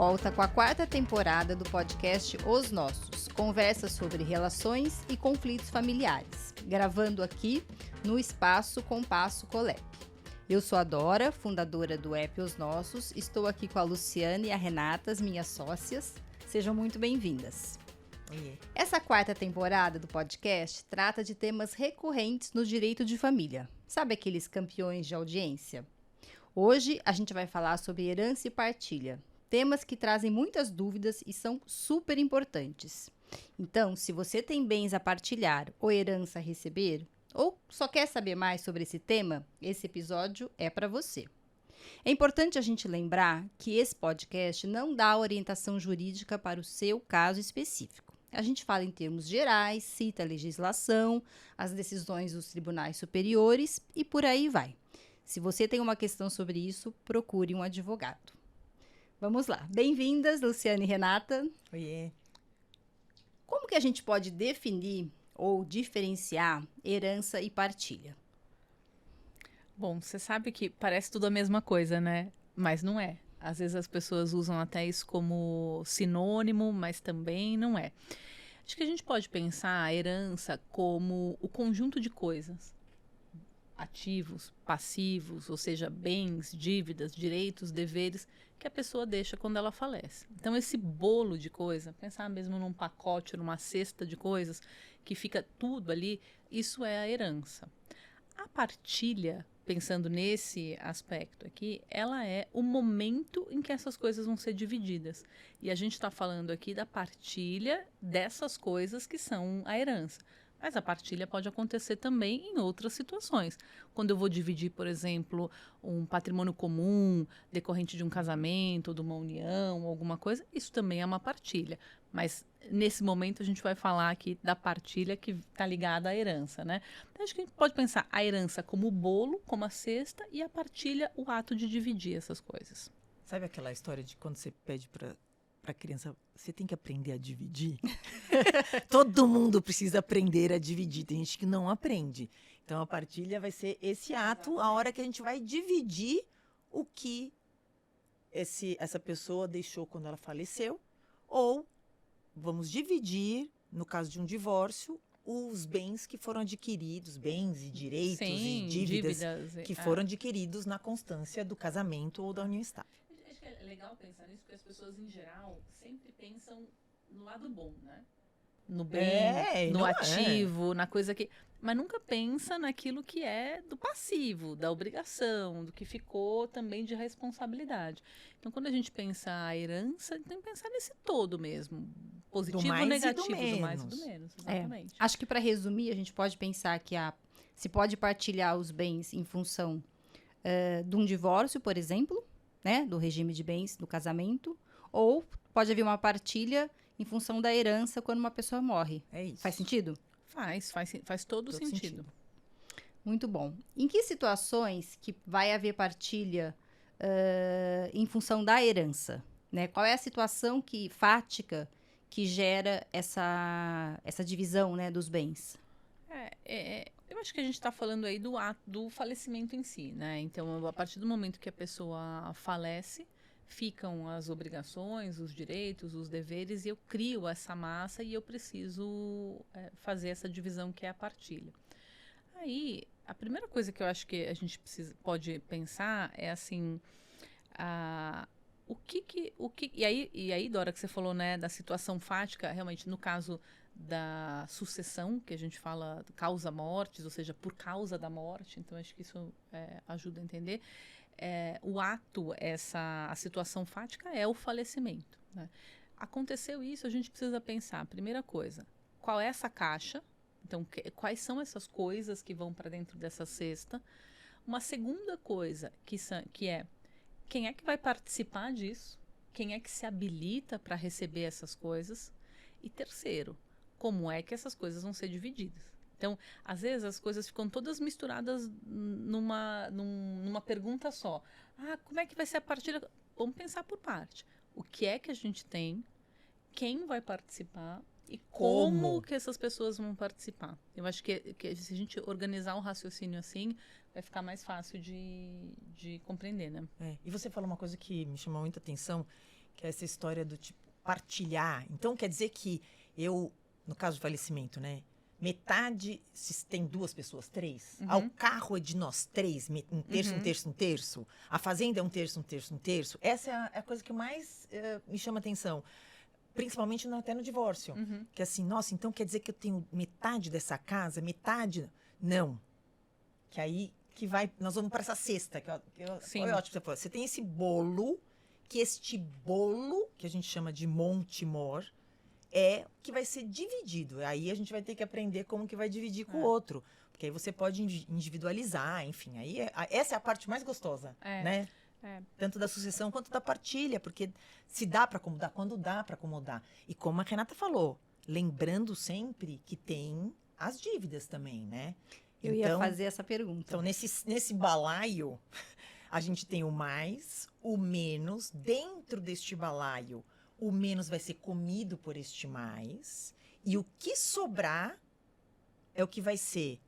volta com a 4ª temporada do podcast Os Nossos, conversas sobre relações e conflitos familiares, gravando aqui no Espaço Compasso Colep. Eu sou a Dora, fundadora do app Os Nossos, estou aqui com a Luciana e a Renata, as minhas sócias. Sejam muito bem-vindas. Oiê. Essa 4ª temporada do podcast trata de temas recorrentes no direito de família. Sabe aqueles campeões de audiência? Hoje a gente vai falar sobre herança e partilha, temas que trazem muitas dúvidas e são super importantes. Então, se você tem bens a partilhar ou herança a receber, ou só quer saber mais sobre esse tema, esse episódio é para você. É importante a gente lembrar que esse podcast não dá orientação jurídica para o seu caso específico. A gente fala em termos gerais, cita a legislação, as decisões dos tribunais superiores e por aí vai. Se você tem uma questão sobre isso, procure um advogado. Vamos lá. Bem-vindas, Luciana e Renata. Oiê. Como que a gente pode definir ou diferenciar herança e partilha? Bom, você sabe que parece tudo a mesma coisa, né? Mas não é. Às vezes as pessoas usam até isso como sinônimo, mas também não é. Acho que a gente pode pensar a herança como o conjunto de coisas. Ativos, passivos, ou seja, bens, dívidas, direitos, deveres, que a pessoa deixa quando ela falece. Então, esse bolo de coisa, pensar mesmo num pacote, numa cesta de coisas, que fica tudo ali, isso é a herança. A partilha, pensando nesse aspecto aqui, ela é o momento em que essas coisas vão ser divididas. E a gente está falando aqui da partilha dessas coisas que são a herança. Mas a partilha pode acontecer também em outras situações. Quando eu vou dividir, por exemplo, um patrimônio comum, decorrente de um casamento, ou de uma união, alguma coisa, isso também é uma partilha. Mas nesse momento a gente vai falar aqui da partilha que está ligada à herança, né? Então acho que a gente pode pensar a herança como o bolo, como a cesta, e a partilha, o ato de dividir essas coisas. Sabe aquela história de quando você pede para criança, você tem que aprender a dividir? Todo mundo precisa aprender a dividir. Tem gente que não aprende. Então, a partilha vai ser esse ato, a hora que a gente vai dividir o que essa pessoa deixou quando ela faleceu, ou vamos dividir, no caso de um divórcio, os bens que foram adquiridos, bens e direitos Sim, e dívidas que foram adquiridos na constância do casamento ou da união estável. Acho que é legal pensar nisso, porque as pessoas, em geral, sempre pensam no lado bom, né? No bem, no ativo, na coisa que... Mas nunca pensa naquilo que é do passivo, da obrigação, do que ficou também de responsabilidade. Então, quando a gente pensa a herança, tem que pensar nesse todo mesmo. Positivo ou negativo, do mais e do menos. Exatamente. Acho que, para resumir, a gente pode pensar que se pode partilhar os bens em função de um divórcio, por exemplo, né, do regime de bens do casamento, ou pode haver uma partilha em função da herança quando uma pessoa morre. É isso. Faz sentido? Faz todo sentido. Muito bom. Em que situações que vai haver partilha em função da herança? Né? Qual é a situação fática que gera essa divisão, né, dos bens? Eu acho que a gente está falando aí do ato do falecimento em si, né? Então, a partir do momento que a pessoa falece, ficam as obrigações, os direitos, os deveres, e eu crio essa massa e eu preciso fazer essa divisão que é a partilha. Aí, a primeira coisa que eu acho que a gente pode pensar é assim, e aí, Dora, que você falou, né, da situação fática, realmente, no caso da sucessão, que a gente fala causa-mortes, ou seja, por causa da morte, então acho que isso ajuda a entender. O ato, a situação fática é o falecimento, né? Aconteceu isso, a gente precisa pensar, primeira coisa, qual é essa caixa? Então, quais são essas coisas que vão para dentro dessa cesta? Uma segunda coisa, que é, quem é que vai participar disso? Quem é que se habilita para receber essas coisas? E terceiro, como é que essas coisas vão ser divididas? Então, às vezes, as coisas ficam todas misturadas numa pergunta só. Como é que vai ser a partilha? Vamos pensar por parte. O que é que a gente tem? Quem vai participar? E como que essas pessoas vão participar? Eu acho que se a gente organizar o raciocínio assim, vai ficar mais fácil de compreender, né? E você falou uma coisa que me chamou muita atenção, que é essa história do tipo partilhar. Então, quer dizer que eu, no caso do falecimento, né? Metade, se tem 2 pessoas, 3. O carro é de nós 3, um terço, um terço, um terço. A fazenda é um terço, um terço, um terço. Essa é a coisa que mais me chama atenção. Principalmente até no divórcio. Que assim, nossa, então quer dizer que eu tenho metade dessa casa, metade... Não. Que aí que vai... Nós vamos para essa cesta. Foi ótimo que você falou. Você tem esse bolo, que este bolo, que a gente chama de Monte-Mor, é que vai ser dividido. Aí a gente vai ter que aprender como que vai dividir com o outro. Porque aí você pode individualizar, enfim. Aí essa é a parte mais gostosa, né? Tanto da sucessão quanto da partilha. Porque se dá para acomodar, quando dá para acomodar. E como a Renata falou, lembrando sempre que tem as dívidas também, né? Eu ia fazer essa pergunta. Então, nesse balaio, a gente tem o mais, o menos. Dentro deste balaio, o menos vai ser comido por este mais. E o que sobrar é o que vai ser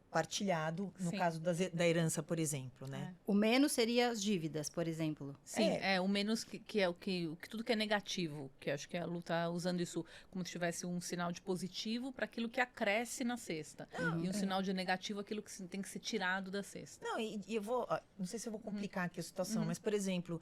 partilhado, no caso da herança, por exemplo, né? O menos seria as dívidas, por exemplo. Sim, o menos que é o que tudo que é negativo, que acho que a Lu tá usando isso como se tivesse um sinal de positivo para aquilo que acresce na cesta. E um sinal de negativo, aquilo que tem que ser tirado da cesta. Não, e eu vou, não sei se eu vou complicar aqui a situação, mas, por exemplo,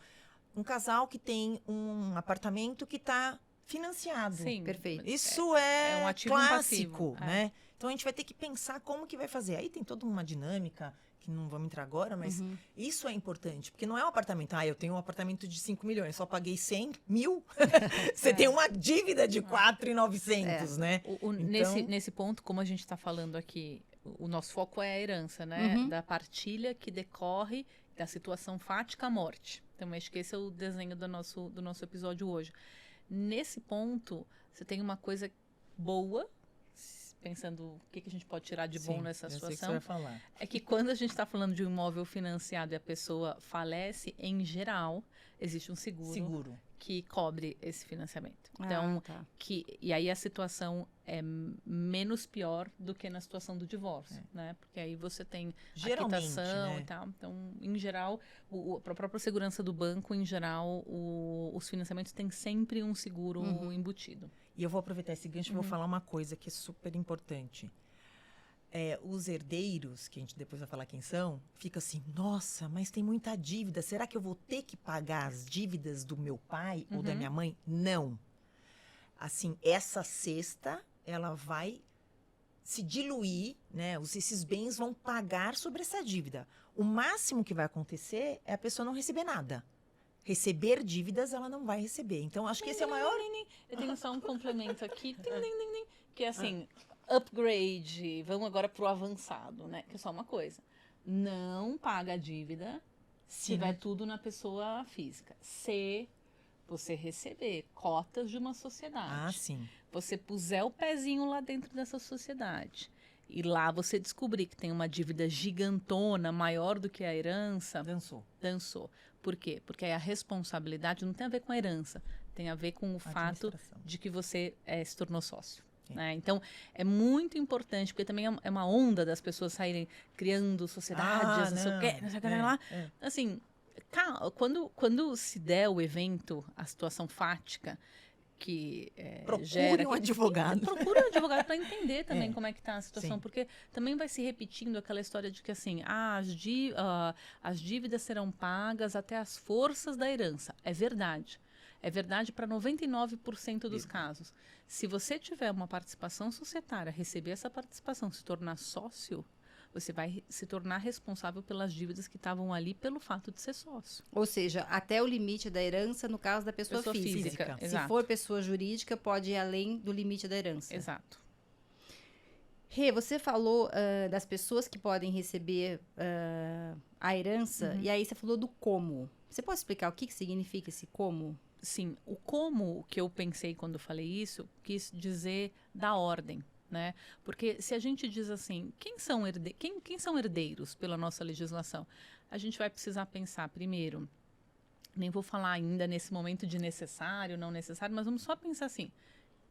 um casal que tem um apartamento que está financiado. Sim, perfeito. um Isso é ativo clássico, passivo, né? Então a gente vai ter que pensar como que vai fazer. Aí tem toda uma dinâmica que não vamos entrar agora, mas isso é importante, porque não é um apartamento. Eu tenho um apartamento de 5 milhões, só paguei 100 mil. Você tem uma dívida de 4.900, né? Nesse ponto, como a gente está falando aqui, o nosso foco é a herança, né? Da partilha que decorre da situação fática à morte. Então, acho que esse é o desenho do nosso episódio hoje. Nesse ponto, você tem uma coisa boa, pensando o que a gente pode tirar de bom nessa situação. Sei que você vai falar. É que quando a gente está falando de um imóvel financiado e a pessoa falece, em geral, existe um seguro que cobre esse financiamento. Então, e aí a situação é menos pior do que na situação do divórcio, né? Porque aí você tem geralmente, quitação, né? e tal. Então, em geral, a própria segurança do banco, em geral, os financiamentos têm sempre um seguro embutido. E eu vou aproveitar esse gancho e vou falar uma coisa que é super importante. Os herdeiros, que a gente depois vai falar quem são, fica assim, nossa, mas tem muita dívida. Será que eu vou ter que pagar as dívidas do meu pai ou da minha mãe? Não. Assim, essa cesta, ela vai se diluir, né? Esses bens vão pagar sobre essa dívida. O máximo que vai acontecer é a pessoa não receber nada. Receber dívidas, ela não vai receber. Então, acho que esse é o maior... Eu tenho só um complemento aqui, que é assim... Upgrade, vamos agora pro avançado, né? Que é só uma coisa. Não paga a dívida se tiver tudo na pessoa física. Se você receber cotas de uma sociedade, você puser o pezinho lá dentro dessa sociedade e lá você descobrir que tem uma dívida gigantona, maior do que a herança... Dançou. Por quê? Porque aí a responsabilidade não tem a ver com a herança, tem a ver com o fato de que você se tornou sócio. Né? Então, é muito importante, porque também é uma onda das pessoas saírem criando sociedades, não sei o quê, não sei o que lá. Assim, quando se der o evento, a situação fática, que procure um advogado. Procure um advogado para entender também como é que está a situação, porque também vai se repetindo aquela história de que assim, as dívidas serão pagas até as forças da herança. É verdade. É verdade para 99% dos casos. Se você tiver uma participação societária, receber essa participação, se tornar sócio, você vai se tornar responsável pelas dívidas que estavam ali pelo fato de ser sócio. Ou seja, até o limite da herança no caso da pessoa física. Se for pessoa jurídica, pode ir além do limite da herança. Exato. Rê, você falou das pessoas que podem receber a herança, e aí você falou do como. Você pode explicar o que significa esse como? Sim, o como que eu pensei quando falei isso, quis dizer da ordem, né? Porque se a gente diz assim, quem são herdeiros pela nossa legislação? A gente vai precisar pensar primeiro, nem vou falar ainda nesse momento de necessário, não necessário, mas vamos só pensar assim,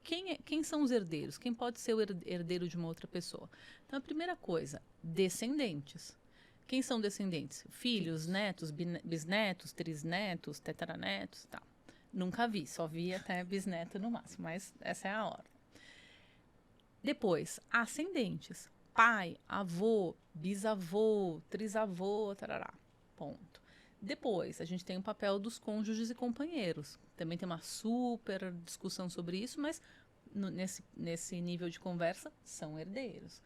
quem são os herdeiros? Quem pode ser o herdeiro de uma outra pessoa? Então, a primeira coisa, descendentes. Quem são descendentes? Filhos, netos, bisnetos, trisnetos, tetaranetos e tal. Nunca vi, só vi até bisneto no máximo, mas essa é a ordem. Depois, ascendentes. Pai, avô, bisavô, trisavô, tarará. Ponto. Depois, a gente tem o papel dos cônjuges e companheiros. Também tem uma super discussão sobre isso, mas nesse nível de conversa, são herdeiros.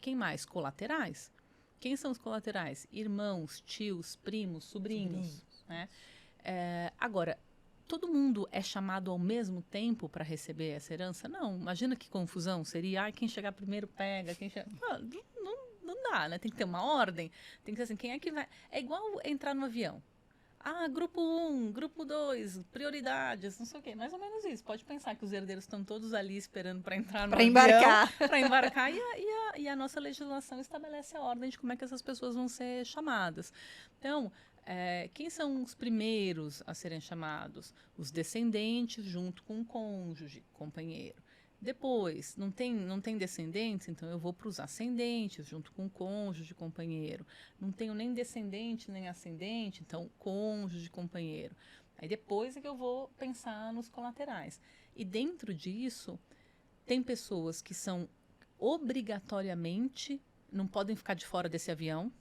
Quem mais? Colaterais. Quem são os colaterais? Irmãos, tios, primos, sobrinhos. Né? Agora, todo mundo é chamado ao mesmo tempo para receber essa herança? Não. Imagina que confusão seria. Quem chegar primeiro pega. Não dá, né? Tem que ter uma ordem. Tem que ser assim, quem é que vai... É igual entrar no avião. Grupo 1, grupo 2, prioridades, não sei o quê. Mais ou menos isso. Pode pensar que os herdeiros estão todos ali esperando para entrar no avião. Para embarcar. E a nossa legislação estabelece a ordem de como é que essas pessoas vão ser chamadas. Então, quem são os primeiros a serem chamados? Os descendentes junto com o cônjuge, companheiro. Depois, não tem descendentes, então eu vou para os ascendentes, junto com o cônjuge, companheiro. Não tenho nem descendente, nem ascendente, então cônjuge, companheiro. Aí depois é que eu vou pensar nos colaterais. E dentro disso, tem pessoas que são obrigatoriamente, não podem ficar de fora desse avião.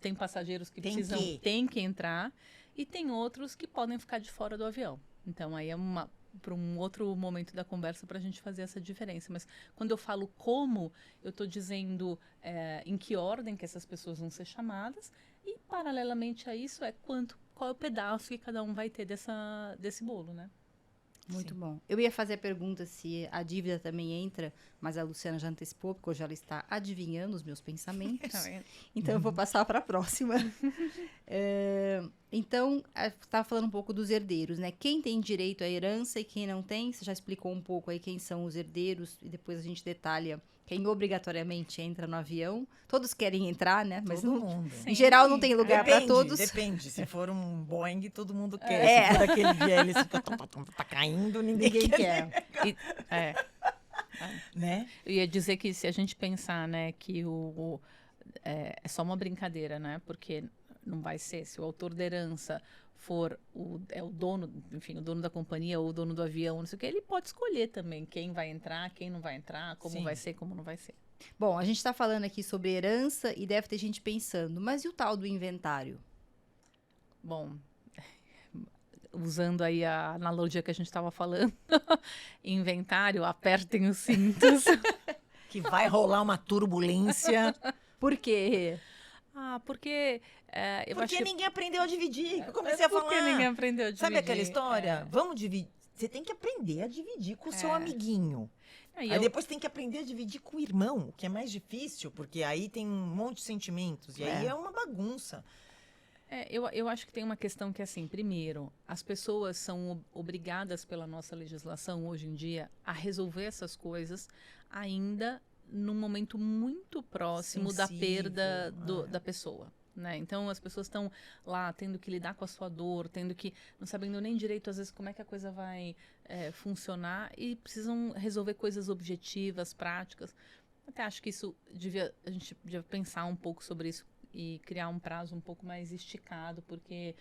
Tem passageiros que tem que entrar, e tem outros que podem ficar de fora do avião. Então, aí é para um outro momento da conversa para a gente fazer essa diferença. Mas quando eu falo como, eu estou dizendo em que ordem que essas pessoas vão ser chamadas, e paralelamente a isso qual é o pedaço que cada um vai ter desse bolo, né? Muito bom. Eu ia fazer a pergunta se a dívida também entra, mas a Luciana já antecipou, porque hoje ela está adivinhando os meus pensamentos. Então, eu vou passar para a próxima. Então, estava falando um pouco dos herdeiros, né? Quem tem direito à herança e quem não tem, você já explicou um pouco aí quem são os herdeiros, e depois a gente detalha quem obrigatoriamente entra no avião. Todos querem entrar, né? Mas todo mundo. Em geral não tem lugar para todos. Depende. Se for um Boeing, todo mundo quer. Se for daquele dia, ele fica tá caindo, ninguém quer. Né? Eu ia dizer que se a gente pensar, né, que é só uma brincadeira, né? Porque não vai ser, se o autor da herança for o dono, enfim, o dono da companhia ou o dono do avião, não sei o que, ele pode escolher também quem vai entrar, quem não vai entrar, como vai ser, como não vai ser. Bom, a gente está falando aqui sobre herança e deve ter gente pensando, mas e o tal do inventário? Bom, usando aí a analogia que a gente estava falando, inventário, apertem os cintos. Que vai rolar uma turbulência. Por quê? Porque porque ninguém aprendeu a dividir. Eu comecei a falar. Porque ninguém aprendeu a dividir. Sabe aquela história? Vamos dividir. Você tem que aprender a dividir com o seu amiguinho. Aí depois tem que aprender a dividir com o irmão, que é mais difícil, porque aí tem um monte de sentimentos. E aí é uma bagunça. Eu acho que tem uma questão que é assim, primeiro, as pessoas são obrigadas pela nossa legislação hoje em dia a resolver essas coisas ainda num momento muito próximo da perda da pessoa. Né? Então, as pessoas estão lá tendo que lidar com a sua dor, não sabendo nem direito, às vezes, como é que a coisa vai funcionar, e precisam resolver coisas objetivas, práticas. Até acho que a gente devia pensar um pouco sobre isso e criar um prazo um pouco mais esticado, porque...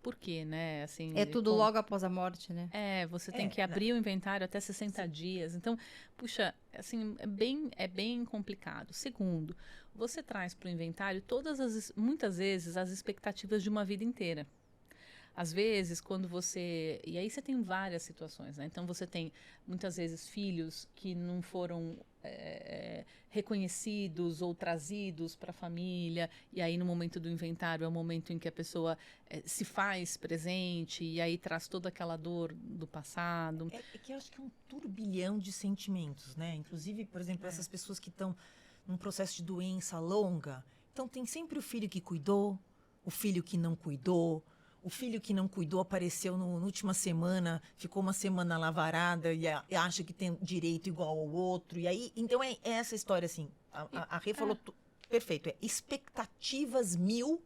Por quê, né? Assim, tudo logo após a morte, né? Você tem que abrir o inventário até 60 dias. Então, puxa, assim, é bem complicado. Segundo, você traz para o inventário muitas vezes as expectativas de uma vida inteira. Às vezes, quando você... E aí você tem várias situações, né? Então, você tem, muitas vezes, filhos que não foram reconhecidos ou trazidos para a família. E aí, no momento do inventário, é o momento em que a pessoa se faz presente. E aí, traz toda aquela dor do passado. É que eu acho que é um turbilhão de sentimentos, né? Inclusive, por exemplo, essas pessoas que estão num processo de doença longa. Então, tem sempre o filho que cuidou, o filho que não cuidou. O filho que não cuidou apareceu na última semana, ficou uma semana lá varada e acha que tem direito igual ao outro. E aí, então é essa história, assim. A Rê falou perfeito. Expectativas 1000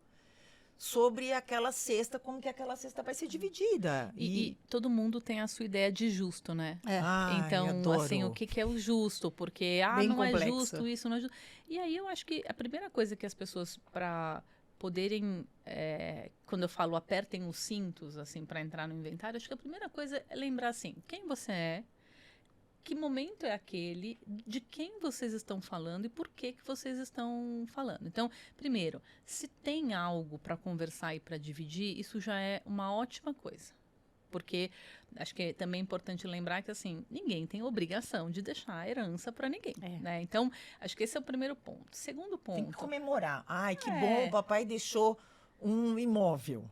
sobre aquela cesta, como que aquela cesta vai ser dividida. E todo mundo tem a sua ideia de justo, né? Ai, Então, adoro. assim, o que é o justo? Porque, Bem não complexo. é justo isso, não é justo. E aí eu acho que a primeira coisa que as pessoas, para poderem, quando eu falo apertem os cintos, assim, para entrar no inventário, acho que a primeira coisa é lembrar, assim, quem você é, que momento é aquele, de quem vocês estão falando e por que vocês estão falando. Então, primeiro, se tem algo para conversar e para dividir, isso já é uma ótima coisa. Porque acho que é também importante lembrar que, assim, ninguém tem obrigação de deixar a herança para ninguém, né? Então, acho que esse é o primeiro ponto. Segundo ponto... Tem que comemorar. Ai, que É. bom, o papai deixou um imóvel.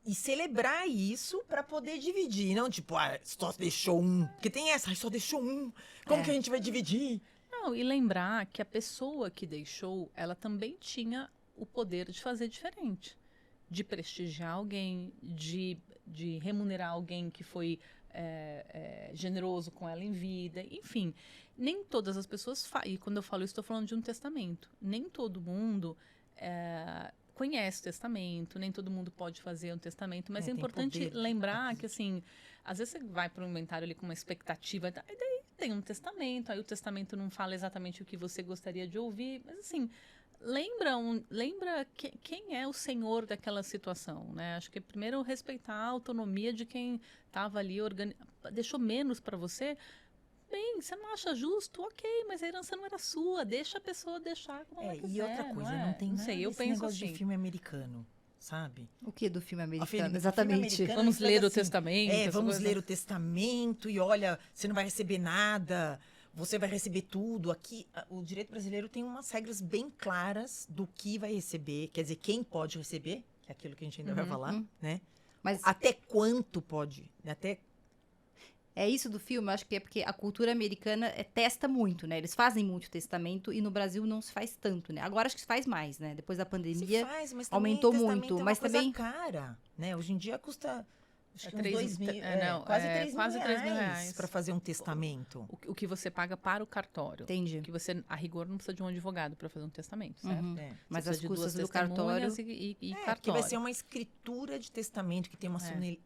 E celebrar isso para poder dividir. Não tipo, só deixou um. Porque tem essa, só deixou um. Como que a gente vai dividir? Não, e lembrar que a pessoa que deixou, ela também tinha o poder de fazer diferente. De prestigiar alguém, de remunerar alguém que foi generoso com ela em vida. Enfim, nem todas as pessoas e quando eu falo isso, estou falando de um testamento. Nem todo mundo conhece o testamento, nem todo mundo pode fazer um testamento, mas é importante poder, lembrar que, assim, às vezes você vai para um inventário ali com uma expectativa, e daí tem um testamento, aí o testamento não fala exatamente o que você gostaria de ouvir, mas, assim, lembra quem é o senhor daquela situação, né? Acho que primeiro respeitar a autonomia de quem estava ali, deixou menos para você. Bem, você não acha justo? Ok, mas a herança não era sua. Deixa a pessoa deixar como ela quiser. E outra coisa, não tem não nada sei, eu desse penso negócio assim. de filme americano, sabe? O que do filme americano? Filme Exatamente. americano, Vamos eles ler o assim, testamento. essa vamos coisa. ler o testamento e olha, você não vai receber nada, você vai receber tudo. Aqui, o direito brasileiro tem umas regras bem claras do que vai receber, quer dizer, quem pode receber, que é aquilo que a gente ainda vai falar, né? Mas Até quanto pode, até... é isso do filme, eu acho que é porque a cultura americana testa muito, né? Eles fazem muito testamento e no Brasil não se faz tanto, né? Agora acho que se faz mais, né? Depois da pandemia, Se faz, mas também aumentou testamento muito, é uma mas coisa também cara, né? Hoje em dia custa acho que uns 3 2 mil, não, quase 3 quase mil 3 mil reais reais. para fazer um testamento. O que você paga para o cartório. entendi. Que você, a rigor, não precisa de um advogado para fazer um testamento, certo? Uhum. É. Mas Você as precisa de custas duas do cartório, testemunhas e Porque cartório. vai ser uma escritura de testamento que tem uma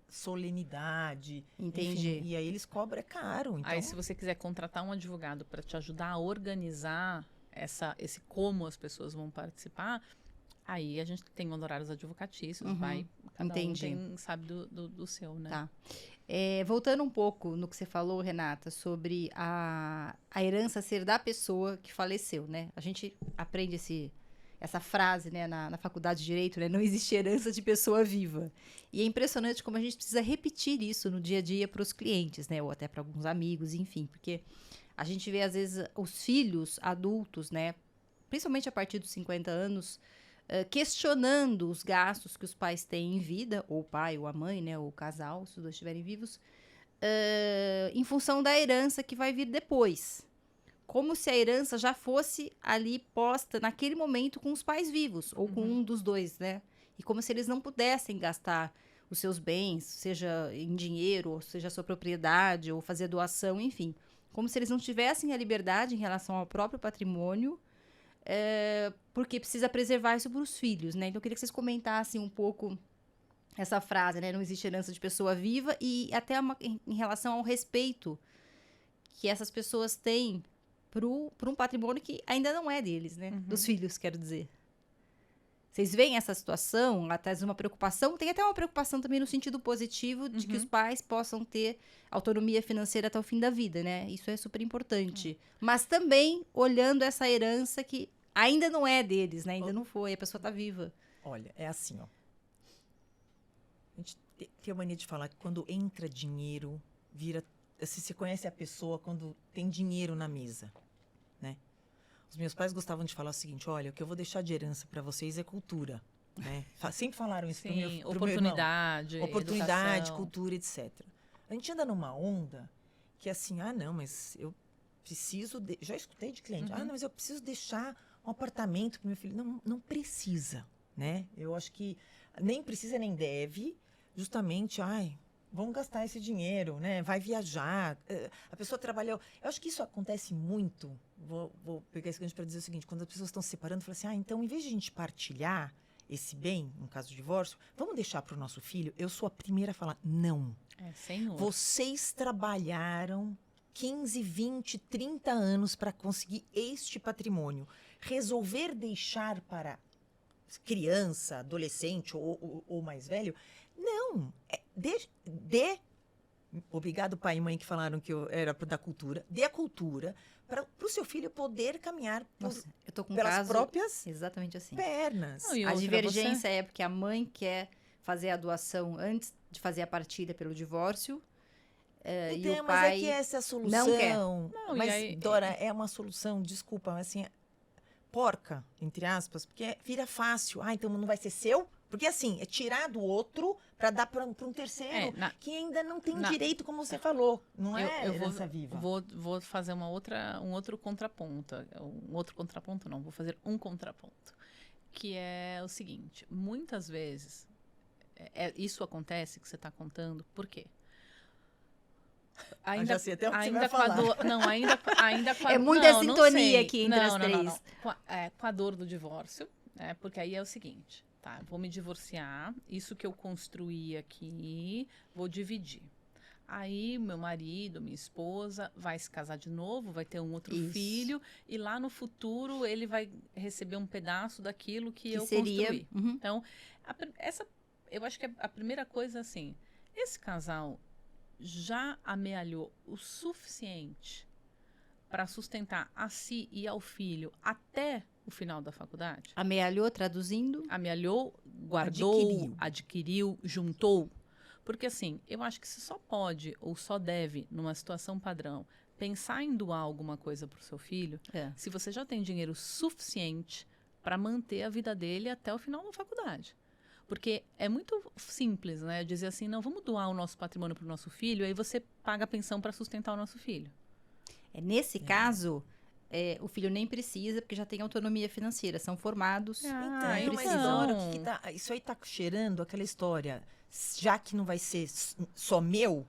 solenidade. entendi. Enfim, e aí eles cobram, é caro. Então, Aí, se você quiser contratar um advogado para te ajudar a organizar esse como as pessoas vão participar, aí a gente tem honorários advocatícios, cada entendi. um sabe do seu, né? Tá. Voltando um pouco no que você falou, Renata, sobre a herança ser da pessoa que faleceu, né? A gente aprende essa frase, né, na faculdade de Direito, né? Não existe herança de pessoa viva. E é impressionante como a gente precisa repetir isso no dia a dia para os clientes, né? Ou até para alguns amigos, enfim. Porque a gente vê, às vezes, os filhos adultos, né? Principalmente a partir dos 50 anos, questionando os gastos que os pais têm em vida, ou o pai ou a mãe, né, ou o casal, se os dois estiverem vivos, em função da herança que vai vir depois. Como se a herança já fosse ali posta naquele momento com os pais vivos, ou com um dos dois, né? E como se eles não pudessem gastar os seus bens, seja em dinheiro, ou seja a sua propriedade, ou fazer doação, enfim. Como se eles não tivessem a liberdade em relação ao próprio patrimônio, porque precisa preservar isso para os filhos, né? Então, eu queria que vocês comentassem um pouco essa frase, né? Não existe herança de pessoa viva e até em relação ao respeito que essas pessoas têm para um patrimônio que ainda não é deles, né? Dos filhos, quero dizer. Vocês veem essa situação, até uma preocupação, tem até uma preocupação também no sentido positivo de que os pais possam ter autonomia financeira até o fim da vida, né? Isso é super importante. Mas também olhando essa herança que ainda não é deles, né? Ainda não foi, a pessoa tá viva. olha, é assim, ó. A gente tem a mania de falar que quando entra dinheiro, vira... Assim, você conhece a pessoa quando tem dinheiro na mesa, né? Os meus pais gostavam de falar o seguinte, olha, o que eu vou deixar de herança para vocês é cultura, né? Sempre falaram isso pro meu irmão. Oportunidade, educação. Cultura, etc. A gente anda numa onda que assim, não, mas eu preciso... Já escutei de cliente, não, mas eu preciso deixar um apartamento pro meu filho. Não, não precisa, né? Eu acho que nem precisa nem deve, justamente, vamos gastar esse dinheiro, né? Vai viajar. A pessoa trabalhou... Eu acho que isso acontece muito. Vou pegar esse gancho para dizer o seguinte. Quando as pessoas estão se separando, falam assim, então, em vez de a gente partilhar, esse bem, no caso de divórcio, vamos deixar para o nosso filho? Eu sou a primeira a falar, não. Senhor. Vocês trabalharam 15, 20, 30 anos para conseguir este patrimônio. Resolver deixar para criança, adolescente ou mais velho, não. Obrigado, pai e mãe, que falaram que eu era da cultura. Dê a cultura para o seu filho poder caminhar Nossa, eu tô com um pelas caso próprias exatamente assim. pernas. Não, e A outra, divergência é porque a mãe quer fazer a doação antes de fazer a partilha pelo divórcio. E Então, o mas pai é que essa é a solução. não quer. Não, Mas, e aí- Dora, é uma solução, desculpa, mas assim, porca, entre aspas, porque vira fácil. Ah, então não vai ser seu? Porque assim, é tirar do outro para dar para um terceiro que ainda não tem direito, como você falou. Não é herança viva. Vou fazer um outro contraponto. Um outro contraponto não, vou fazer um contraponto. Que é o seguinte, muitas vezes, isso acontece que você está contando, por quê? Já sei até o que você vai ainda com a É muita não sintonia sei. aqui entre as três. Não. Com a dor do divórcio, porque aí é o seguinte, tá? Vou me divorciar, isso que eu construí aqui, vou dividir. Aí meu marido, minha esposa vai se casar de novo, vai ter um outro filho e lá no futuro ele vai receber um pedaço daquilo que eu construí. Então, eu acho que a primeira coisa assim, esse casal já amealhou o suficiente para sustentar a si e ao filho até o final da faculdade? Amealhou, traduzindo? Amealhou, guardou, adquiriu, juntou. Porque assim, eu acho que você só pode ou só deve, numa situação padrão, pensar em doar alguma coisa para o seu filho se você já tem dinheiro suficiente para manter a vida dele até o final da faculdade. Porque é muito simples, né? Dizer assim, não, vamos doar o nosso patrimônio para o nosso filho, aí você paga a pensão para sustentar o nosso filho. Nesse caso, o filho nem precisa, porque já tem autonomia financeira, são formados. Então, mas Dora, isso aí tá cheirando aquela história. Já que não vai ser só meu,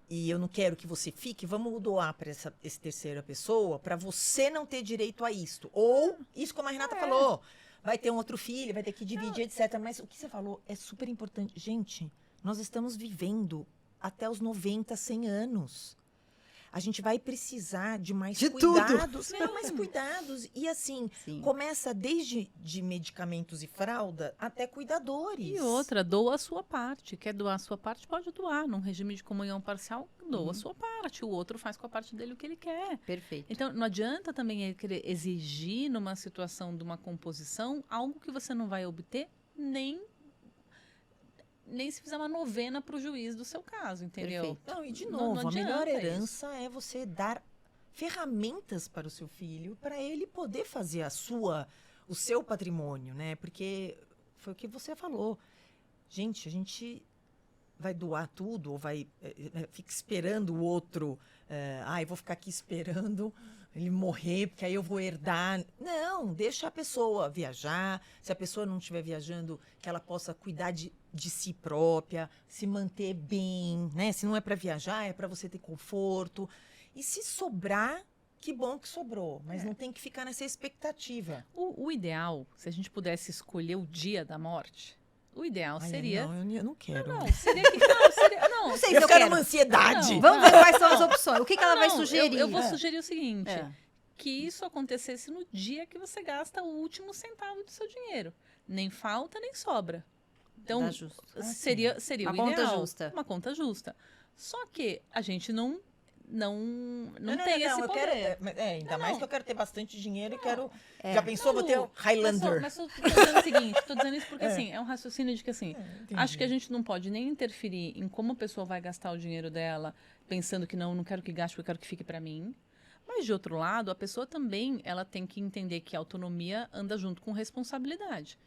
e eu não quero que você fique, vamos doar para essa terceira pessoa, para você não ter direito a isto. Ou, isso como a Renata falou, vai ter um outro filho, vai ter que dividir, etc. Mas o que você falou é super importante. Gente, nós estamos vivendo até os 90, 100 anos. A gente vai precisar de mais cuidados. Não, mais cuidados. E assim, começa desde de medicamentos e fralda até cuidadores. E outra, doa a sua parte. Quer doar a sua parte, pode doar. Num regime de comunhão parcial, doa a sua parte. O outro faz com a parte dele o que ele quer. Perfeito. Então, não adianta também ele querer exigir, numa situação de uma composição, algo que você não vai obter nem se fizer uma novena para o juiz do seu caso, entendeu? Perfeito. Não, e de novo, a melhor herança é você dar ferramentas para o seu filho, para ele poder fazer o seu patrimônio, né? Porque foi o que você falou. Gente, a gente vai doar tudo ou fica esperando o outro, eu vou ficar aqui esperando ele morrer, porque aí eu vou herdar. Não, deixa a pessoa viajar. Se a pessoa não estiver viajando, que ela possa cuidar de si própria, se manter bem, né? Se não é para viajar, é para você ter conforto. E se sobrar, que bom que sobrou, mas não tem que ficar nessa expectativa. O ideal, se a gente pudesse escolher o dia da morte, o ideal seria... Não, eu não quero. Não, seria que... Não sei se eu quero uma ansiedade. Não, vamos ver quais são as opções. O que ela vai sugerir? Eu vou sugerir o seguinte, que isso acontecesse no dia que você gasta o último centavo do seu dinheiro. Nem falta, nem sobra. Então, seria uma o conta ideal. Justa. Uma conta justa. Só que a gente não tem esse poder. Ainda mais que eu quero ter bastante dinheiro e quero... Já pensou, vou ter o Highlander. Mas tô dizendo o seguinte, tô dizendo isso porque assim, é um raciocínio de que assim, acho que a gente não pode nem interferir em como a pessoa vai gastar o dinheiro dela, pensando que não quero que gaste, eu quero que fique para mim. Mas, de outro lado, a pessoa também ela tem que entender que a autonomia anda junto com responsabilidade.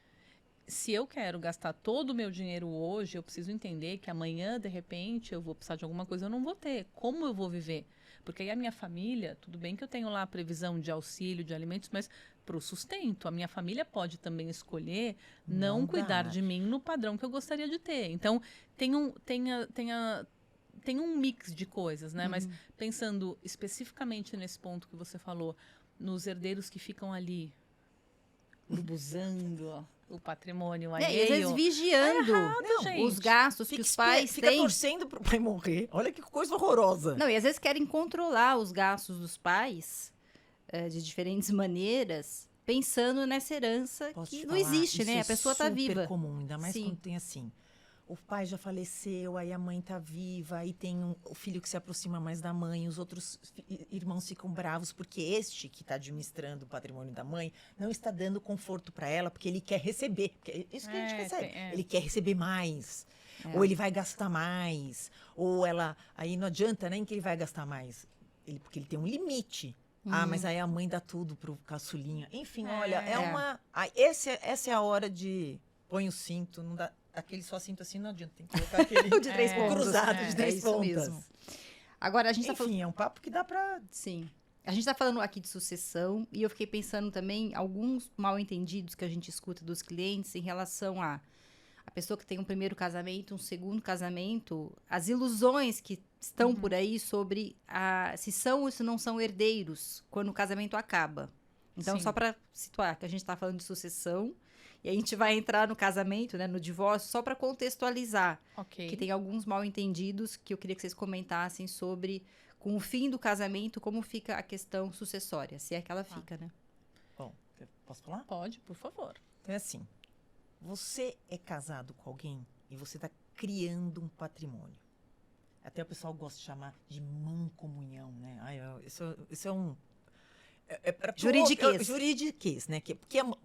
Se eu quero gastar todo o meu dinheiro hoje, eu preciso entender que amanhã, de repente, eu vou precisar de alguma coisa, eu não vou ter. Como eu vou viver? Porque aí a minha família, tudo bem que eu tenho lá a previsão de auxílio, de alimentos, mas para o sustento, a minha família pode também escolher não cuidar de mim no padrão que eu gostaria de ter. Então, tem um mix de coisas, né? Mas pensando especificamente nesse ponto que você falou, nos herdeiros que ficam ali urubuzando o patrimônio E alheio. às vezes vigiando Não, gente. os gastos que os pais fica têm. torcendo pro pai morrer. Olha que coisa horrorosa. Não, e às vezes querem controlar os gastos dos pais de diferentes maneiras, pensando nessa herança Posso que te não falar, existe, né? isso A pessoa tá é super viva. comum, ainda mais Sim. quando tem assim. O pai já faleceu, aí a mãe tá viva, aí tem o filho que se aproxima mais da mãe, os outros irmãos ficam bravos porque este que está administrando o patrimônio da mãe não está dando conforto para ela, porque ele quer receber. Porque é isso que a gente recebe. Ele quer receber mais, ou ele vai gastar mais, ou ela. Aí não adianta nem que ele vai gastar mais, porque ele tem um limite. Ah, mas aí a mãe dá tudo pro caçulinha. Enfim, olha, é uma. Essa é a hora de. Põe o cinto, não dá. Aquele só cinto assim não adianta, tem que colocar aquele O de 3 pontos. cruzado de 10 isso pontas. mesmo. Agora, a gente tá falando. Enfim, é um papo que dá pra. Sim. A gente tá falando aqui de sucessão e eu fiquei pensando também alguns mal entendidos que a gente escuta dos clientes em relação a pessoa que tem um primeiro casamento, um segundo casamento, as ilusões que estão por aí sobre se são ou se não são herdeiros quando o casamento acaba. Então, Sim. só para situar, que a gente tá falando de sucessão e a gente vai entrar no casamento, né, no divórcio, só para contextualizar. Ok. Que tem alguns mal entendidos que eu queria que vocês comentassem sobre, com o fim do casamento, como fica a questão sucessória, se é que ela fica, né? Bom, posso falar? Pode, por favor. Então é assim. Você é casado com alguém e você está criando um patrimônio. Até o pessoal gosta de chamar de mancomunhão, né? Isso é um... Juridiquês. Juridiquês, né?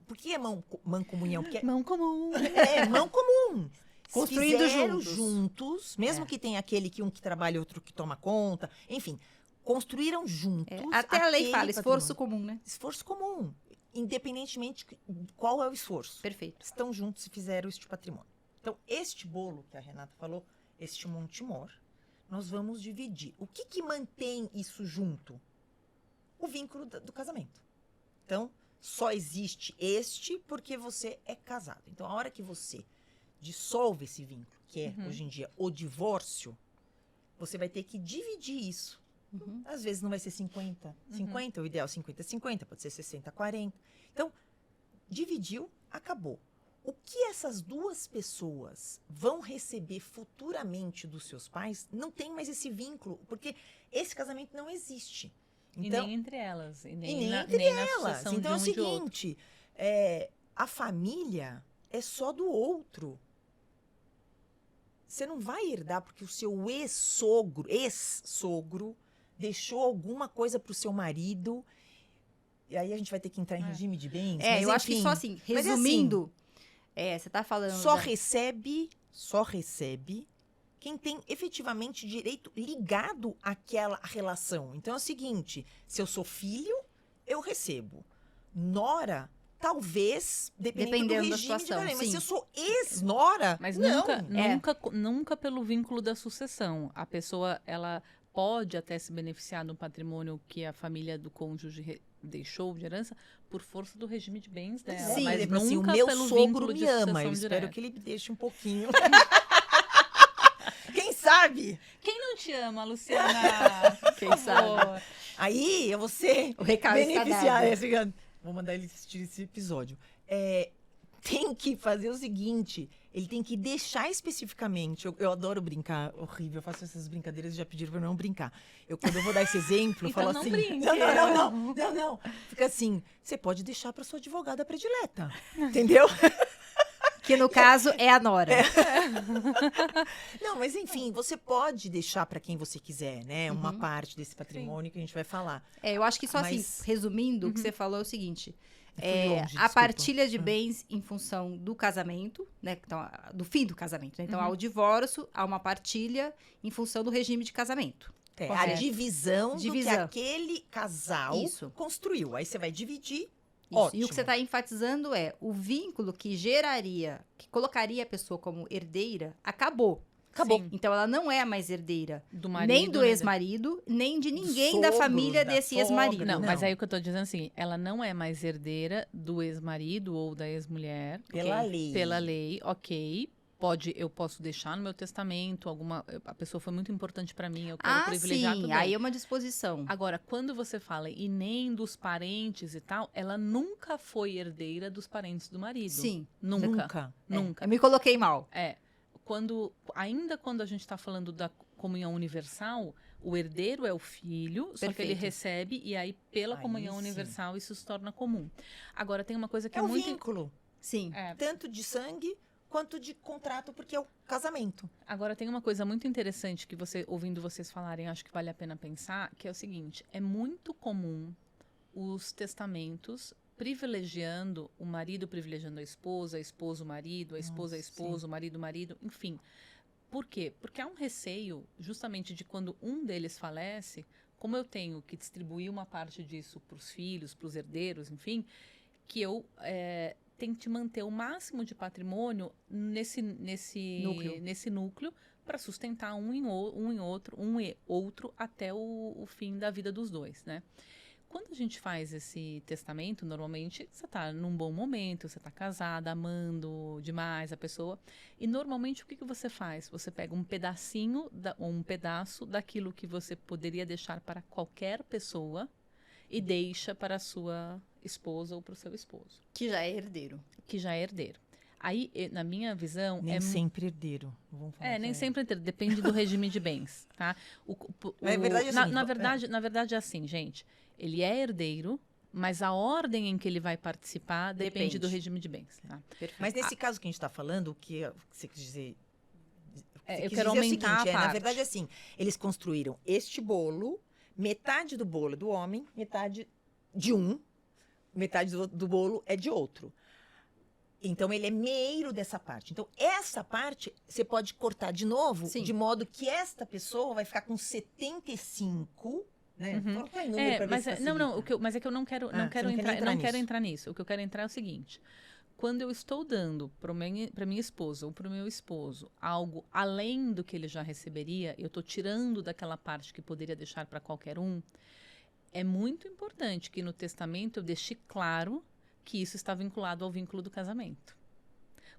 Por que é mancomunhão? Porque Mão comum. é mão comum. Construindo Fizeram juntos. Mesmo que tenha aquele que um que trabalha e outro que toma conta. Enfim, construíram juntos. Até a lei aquele fala, esforço patrimônio. comum, né? Esforço comum. Independentemente de qual é o esforço. Perfeito. Estão juntos e fizeram este patrimônio. Então, este bolo que a Renata falou, este Montemor, nós vamos dividir. O que mantém isso junto? O vínculo do casamento. Então, só existe este porque você é casado. Então, a hora que você dissolve esse vínculo, que é, hoje em dia, o divórcio, você vai ter que dividir isso. Às vezes não vai ser 50, 50 é o ideal, 50, 50, pode ser 60, 40. Então, dividiu, acabou. O que essas duas pessoas vão receber futuramente dos seus pais, não tem mais esse vínculo, porque esse casamento não existe. Então, e nem entre elas. E nem na elas. sucessão Então é o de um e de outro. seguinte, a família é só do outro. Você não vai herdar porque o seu ex-sogro deixou alguma coisa pro seu marido. E aí a gente vai ter que entrar em regime de bens. Mas, Eu acho que enfim, só assim, mas é resumindo, você tá falando... só recebe quem tem efetivamente direito ligado àquela relação. Então é o seguinte, se eu sou filho, eu recebo. Nora, talvez, dependendo do da regime situação, de mas sim. se eu sou ex-nora, Mas não. nunca pelo vínculo da sucessão. A pessoa, ela pode até se beneficiar do patrimônio que a família do cônjuge deixou de herança por força do regime de bens dela. Sim, mas exemplo, assim, nunca o meu pelo sogro vínculo me de ama. sucessão Eu espero direta. que ele me deixe um pouquinho. Quem sabe? Quem não te ama, Luciana? Quem sabe? Aí eu vou ser O recado está beneficiária. dado. Vou mandar ele assistir esse episódio. Tem que fazer o seguinte, ele tem que deixar especificamente. Eu adoro brincar, horrível, eu faço essas brincadeiras e já pediram para não brincar. Quando eu vou dar esse exemplo, eu Então falo não assim... brinque. Não. Fica assim, você pode deixar para sua advogada predileta, entendeu? Que no caso é a nora. Não, mas enfim, você pode deixar para quem você quiser, né? Uma parte desse patrimônio que a gente vai falar. Eu acho que só Mas- assim, resumindo, o que você falou é o seguinte... Eu fui longe, a desculpa. partilha de bens em função do casamento, né? Então, do fim do casamento. Né? Então, há o divórcio, há uma partilha em função do regime de casamento. A Correto. divisão do que Divisão. aquele casal Isso. construiu. Aí você vai dividir. Isso. Ótimo. E o que você está enfatizando é o vínculo que geraria, que colocaria a pessoa como herdeira, acabou. Acabou. Sim. Então, ela não é mais herdeira Do marido, nem do né? ex-marido, nem de ninguém da sogro, família da desse sogra. ex-marido. Não, mas Não. aí o que eu tô dizendo assim, ela não é mais herdeira do ex-marido ou da ex-mulher. Pela ok? lei. Pela lei, ok. eu posso deixar no meu testamento, a pessoa foi muito importante para mim, eu quero privilegiar, sim, tudo aí bem. é uma disposição. Agora, quando você fala e nem dos parentes e tal, ela nunca foi herdeira dos parentes do marido. Sim. Nunca. Nunca. Eu me coloquei mal. Ainda quando a gente está falando da comunhão universal, o herdeiro é o filho, só que ele Perfeito. recebe e aí pela Aí comunhão sim. universal isso se torna comum. Agora, tem uma coisa que É é o muito... vínculo, Sim. tanto de sangue quanto de contrato, porque é o casamento. Agora, tem uma coisa muito interessante que ouvindo vocês falarem, acho que vale a pena pensar, que é o seguinte, é muito comum os testamentos privilegiando o marido privilegiando a esposa o marido, a esposa o marido o marido, enfim. Por quê? Porque há um receio justamente de quando um deles falece, como eu tenho que distribuir uma parte disso para os filhos, para os herdeiros, enfim, que eu tente manter o máximo de patrimônio nesse núcleo para sustentar um e outro até o fim da vida dos dois, né? Quando a gente faz esse testamento, normalmente você está num bom momento, você está casada, amando demais a pessoa. E normalmente o que você faz? Você pega um pedacinho ou um pedaço daquilo que você poderia deixar para qualquer pessoa e deixa para a sua esposa ou para o seu esposo. Que já é herdeiro. Aí, na minha visão... Nem sempre herdeiro. Vamos falar nem sério. sempre herdeiro. Depende do regime de bens, tá? É verdade, assim, na verdade é assim, gente. Ele é herdeiro, mas a ordem em que ele vai participar depende do regime de bens. Tá? Perfeito. Mas nesse caso que a gente está falando, o que você quis dizer... eu quero aumentar a parte. Na verdade, assim, eles construíram este bolo, metade do bolo é do homem, metade de um, metade do bolo é de outro. Então, ele é meio dessa parte. Então, essa parte, você pode cortar de novo, Sim. de modo que esta pessoa vai ficar com 75... Né? Coloca aí número pra ver mas se mas é que eu não quero entrar nisso. O que eu quero entrar é o seguinte: quando eu estou dando para minha esposa ou para o meu esposo algo além do que ele já receberia, eu estou tirando daquela parte que poderia deixar para qualquer um. É muito importante que no testamento eu deixe claro que isso está vinculado ao vínculo do casamento.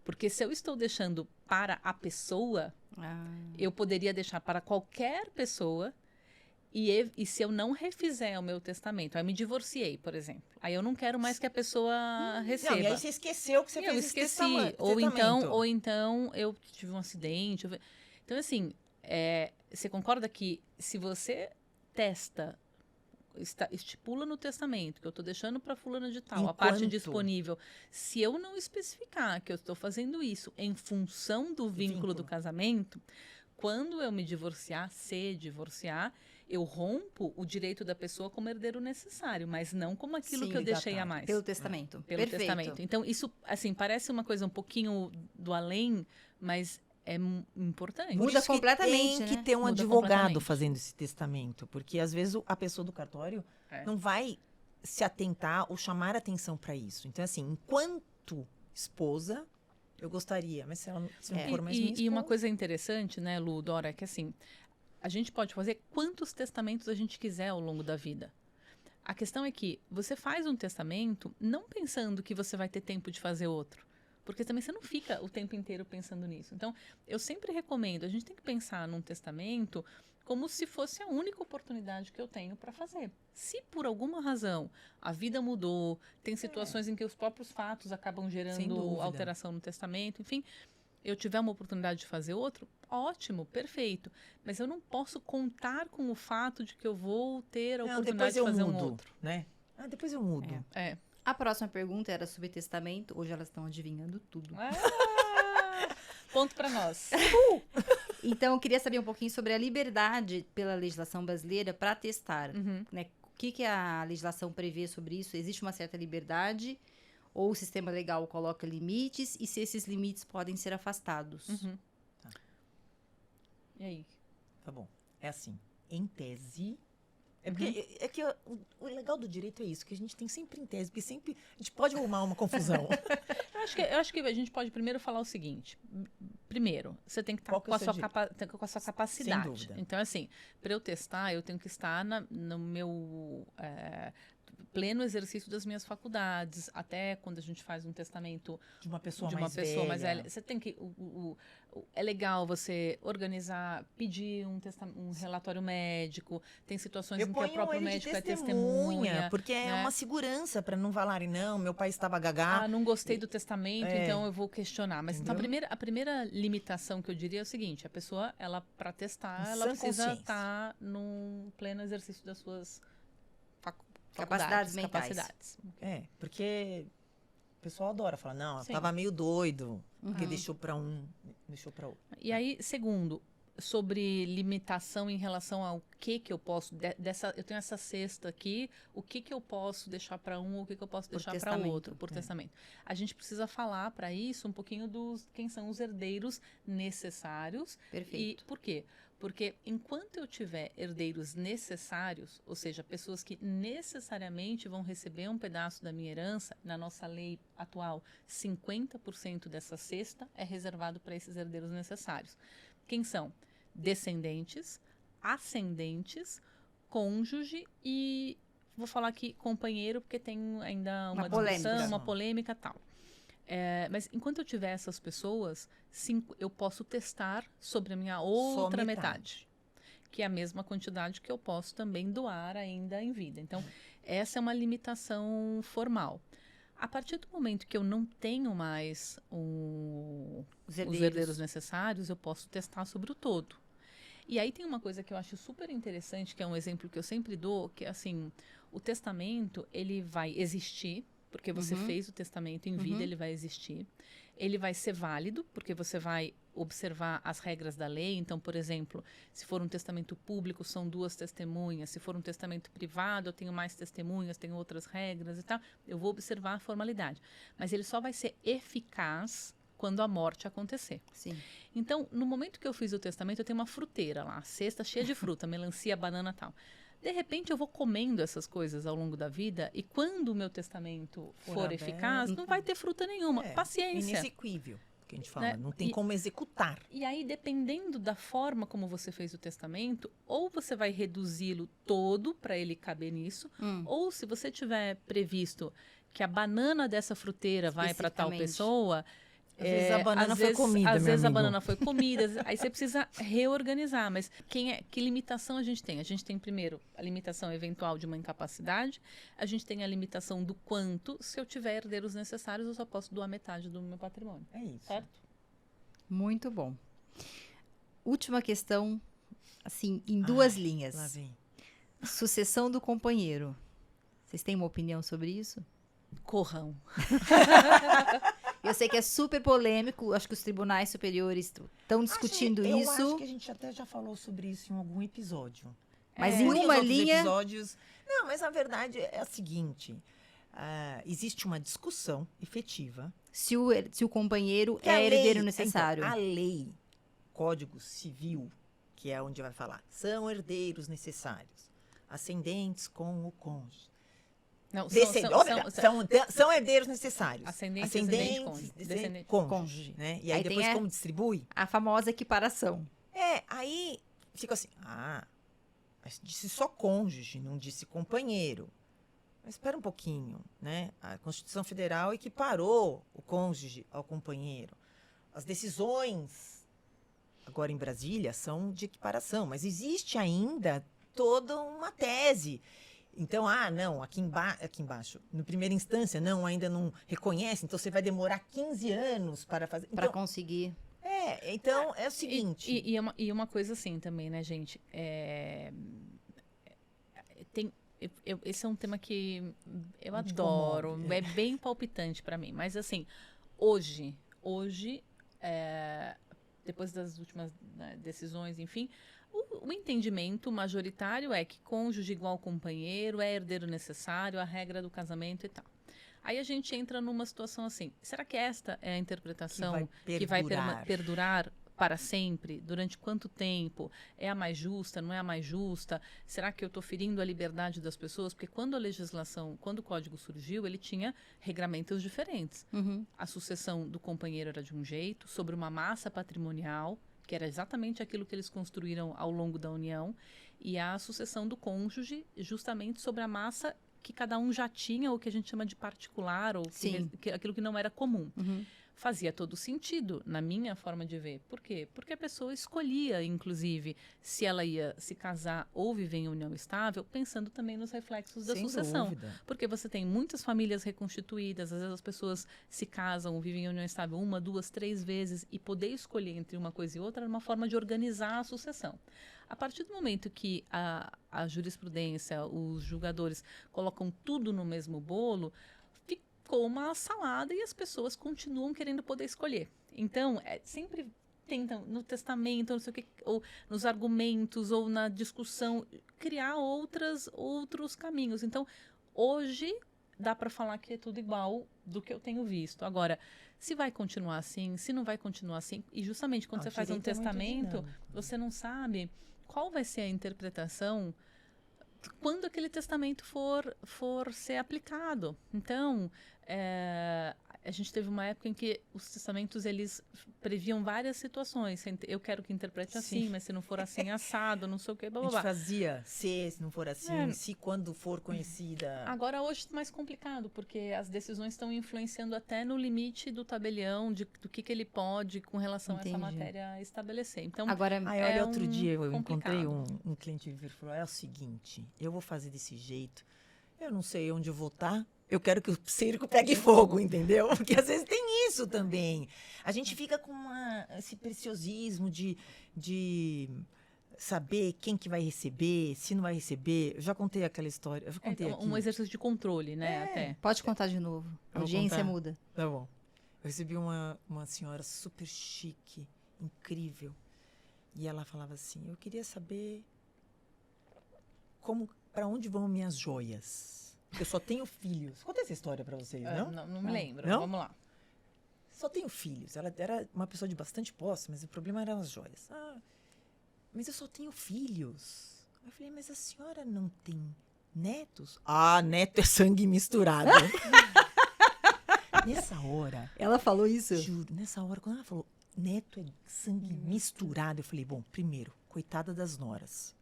Porque se eu estou deixando para a pessoa, eu poderia deixar para qualquer pessoa. E se eu não refizer o meu testamento, aí eu me divorciei, por exemplo, aí eu não quero mais que a pessoa receba. Não, e aí você esqueceu que você fez esse testamento. Ou então eu tive um acidente. Então, assim, você concorda que se você estipula no testamento que eu estou deixando para fulana de tal, a parte disponível, se eu não especificar que eu estou fazendo isso em função do vínculo do casamento, quando eu me divorciar, eu rompo o direito da pessoa como herdeiro necessário, mas não como aquilo que eu deixei a mais. Pelo testamento. Pelo testamento. Então, isso, assim, parece uma coisa um pouquinho do além, mas é importante. Muda completamente, tem que né? ter um Muda advogado completamente. fazendo esse testamento, porque às vezes a pessoa do cartório não vai se atentar ou chamar atenção para isso. Então, assim, enquanto esposa, eu gostaria, mas se ela se não for mais minha esposa... E uma coisa interessante, né, Lu, Dora, é que assim, a gente pode fazer quantos testamentos a gente quiser ao longo da vida. A questão é que você faz um testamento não pensando que você vai ter tempo de fazer outro. Porque também você não fica o tempo inteiro pensando nisso. Então, eu sempre recomendo, a gente tem que pensar num testamento como se fosse a única oportunidade que eu tenho para fazer. Se por alguma razão a vida mudou, tem situações em que os próprios fatos acabam gerando alteração no testamento, enfim, eu tiver uma oportunidade de fazer outro, ótimo, perfeito. Mas eu não posso contar com o fato de que eu vou ter a oportunidade de fazer um outro. Né? Depois eu mudo. A próxima pergunta era sobre testamento. Hoje elas estão adivinhando tudo. Ponto para nós. Então, eu queria saber um pouquinho sobre a liberdade pela legislação brasileira para testar. Né? O que a legislação prevê sobre isso? Existe uma certa liberdade? Ou o sistema legal coloca limites? E se esses limites podem ser afastados? Tá. E aí? Tá bom. É assim, em tese... É que o legal do direito é isso, que a gente tem sempre em tese, porque sempre a gente pode arrumar uma confusão. Eu acho que a gente pode primeiro falar o seguinte. Primeiro, você tem que estar com a sua capacidade. Sem dúvida. Então, assim, para eu testar, eu tenho que estar no meu... pleno exercício das minhas faculdades, até quando a gente faz um testamento De uma pessoa de uma mais pessoa mais velha. velha. Você tem que. É legal você organizar, pedir um relatório médico. Tem situações Eu em que o ponho próprio ele de médico é testemunha, testemunha. porque é né? uma segurança para não falarem, não, meu pai estava gagá. Ah, não gostei do testamento, É. então eu vou questionar. Mas então, Entendeu? a primeira limitação que eu diria é o seguinte: a pessoa, ela para testar, Em ela sã precisa consciência. estar num pleno exercício das suas Capacidades faculdades, mentais. capacidades. É, porque o pessoal adora falar, não, eu Sim. tava meio doido, porque Uhum. deixou para um, deixou para outro. E aí, segundo, sobre limitação em relação ao que eu posso eu tenho essa cesta aqui, o que eu posso deixar para um, o que eu posso Por deixar para testamento. outro, por testamento. A gente precisa falar para isso um pouquinho dos quem são os herdeiros necessários. Perfeito. E por quê? Porque enquanto eu tiver herdeiros necessários, ou seja, pessoas que necessariamente vão receber um pedaço da minha herança, na nossa lei atual, 50% dessa cesta é reservado para esses herdeiros necessários. Quem são? Descendentes, ascendentes, cônjuge e vou falar aqui companheiro, porque tem ainda uma polêmica. discussão, uma polêmica e tal. Mas enquanto eu tiver essas pessoas, eu posso testar sobre a minha outra metade, que é a mesma quantidade que eu posso também doar ainda em vida. Então, essa é uma limitação formal. A partir do momento que eu não tenho mais os herdeiros necessários, eu posso testar sobre o todo. E aí tem uma coisa que eu acho super interessante, que é um exemplo que eu sempre dou, que é assim, o testamento, ele vai existir, porque você fez o testamento em vida, ele vai existir. Ele vai ser válido, porque você vai observar as regras da lei. Então, por exemplo, se for um testamento público, são 2 testemunhas. Se for um testamento privado, eu tenho mais testemunhas, tenho outras regras e tal. Eu vou observar a formalidade. Mas ele só vai ser eficaz quando a morte acontecer. Sim. Então, no momento que eu fiz o testamento, eu tenho uma fruteira lá, a cesta cheia de fruta, melancia, banana e tal. De repente, eu vou comendo essas coisas ao longo da vida e quando o meu testamento for aberto, eficaz, não vai ter fruta nenhuma. Paciência. Inexequível, que a gente fala, Né? não tem como executar. E aí, dependendo da forma como você fez o testamento, ou você vai reduzi-lo todo para ele caber nisso, ou se você tiver previsto que a banana dessa fruteira vai para tal Especificamente. pessoa... Às vezes a banana foi comida, Às meu vezes a amigo. banana foi comida, aí você precisa reorganizar. Mas que limitação a gente tem? A gente tem, primeiro, a limitação eventual de uma incapacidade. A gente tem a limitação do quanto, se eu tiver herdeiros necessários, eu só posso doar metade do meu patrimônio. É isso. Certo? Muito bom. Última questão, assim, em 2 linhas. Lá vem. Sucessão do companheiro. Vocês têm uma opinião sobre isso? Corrão. Eu sei que é super polêmico, acho que os tribunais superiores estão discutindo Eu isso. acho que a gente até já falou sobre isso em algum episódio. Mas em Por uma outros linha. episódios... Não, mas a verdade é a seguinte. Existe uma discussão efetiva. Se o companheiro Que a é herdeiro lei- necessário. Então, a lei, Código Civil, que é onde vai falar, são herdeiros necessários, ascendentes com o cônjuge. Não, São herdeiros necessários. Ascendente, descendente, cônjuge. Descendente, cônjuge, né? E aí Aí tem depois a- como distribui? A famosa equiparação. Aí fica assim, mas disse só cônjuge, não disse companheiro. Mas espera um pouquinho, né? A Constituição Federal equiparou o cônjuge ao companheiro. As decisões, agora em Brasília, são de equiparação, mas existe ainda toda uma tese. Então, não, aqui embaixo, na primeira instância, não, ainda não reconhece, então você vai demorar 15 anos para fazer. Para Então, conseguir. então é o seguinte. E uma coisa assim também, né, gente? Esse é um tema que eu Não te adoro, comove, é bem palpitante para mim. Mas assim, hoje, depois das últimas, né, decisões, enfim, o entendimento majoritário é que cônjuge igual companheiro é herdeiro necessário, a regra do casamento e tal. Aí a gente entra numa situação assim, será que esta é a interpretação que vai perdurar para sempre? Durante quanto tempo? É a mais justa? Não é a mais justa? Será que eu estou ferindo a liberdade das pessoas? Porque quando quando o código surgiu, ele tinha regramentos diferentes. A sucessão do companheiro era de um jeito, sobre uma massa patrimonial, que era exatamente aquilo que eles construíram ao longo da união, e a sucessão do cônjuge justamente sobre a massa que cada um já tinha o que a gente chama de particular, ou Sim. aquilo que não era comum. Uhum. Fazia todo sentido, na minha forma de ver. Por quê? Porque a pessoa escolhia, inclusive, se ela ia se casar ou viver em união estável, pensando também nos reflexos da Sem sucessão. dúvida. Porque você tem muitas famílias reconstituídas, às vezes as pessoas se casam, vivem em união estável 1, 2, 3 vezes, e poder escolher entre uma coisa e outra era uma forma de organizar a sucessão. A partir do momento que a jurisprudência, os julgadores colocam tudo no mesmo bolo, ficou uma salada e as pessoas continuam querendo poder escolher. Então, sempre tentam, no testamento, não sei o que, ou nos argumentos, ou na discussão, criar outros caminhos. Então, hoje, dá para falar que é tudo igual do que eu tenho visto. Agora, se vai continuar assim, se não vai continuar assim, e justamente quando Não, você faz um direito é muito testamento, dinâmico. você não sabe qual vai ser a interpretação quando aquele testamento for ser aplicado. Então, a gente teve uma época em que os testamentos, eles previam várias situações. Eu quero que interprete assim, Sim. mas se não for assim, assado, não sei o que, blá, A blá, gente blá. fazia se não for assim, É. se quando for conhecida. Agora, hoje, está mais complicado, porque as decisões estão influenciando até no limite do tabelião, do que ele pode, com relação a essa Entendi. matéria, estabelecer. Então, Agora, Ai, é olha, outro dia eu encontrei complicado. um cliente que falou, é o seguinte, eu vou fazer desse jeito, eu não sei onde eu vou estar, eu quero que o circo pegue fogo, entendeu? Porque às vezes tem isso também. A gente fica com esse preciosismo de saber quem que vai receber, se não vai receber. Eu já contei aquela história, eu já contei aqui. Um exercício de controle, né? Até. pode contar de novo. A vou audiência contar. muda. Tá bom. Eu recebi uma senhora super chique, incrível. E ela falava assim, eu queria saber para onde vão minhas joias. Eu só tenho filhos. Contei essa história para vocês, não? Não me lembro. Não? Vamos lá. Só tenho filhos. Ela era uma pessoa de bastante posse, mas o problema eram as joias. Ah, mas eu só tenho filhos. Eu falei, mas a senhora não tem netos? Ah, neto é sangue misturado. Nessa hora, Ela falou isso? juro, nessa hora, quando ela falou neto é sangue misturado, eu falei, bom, primeiro, coitada das noras.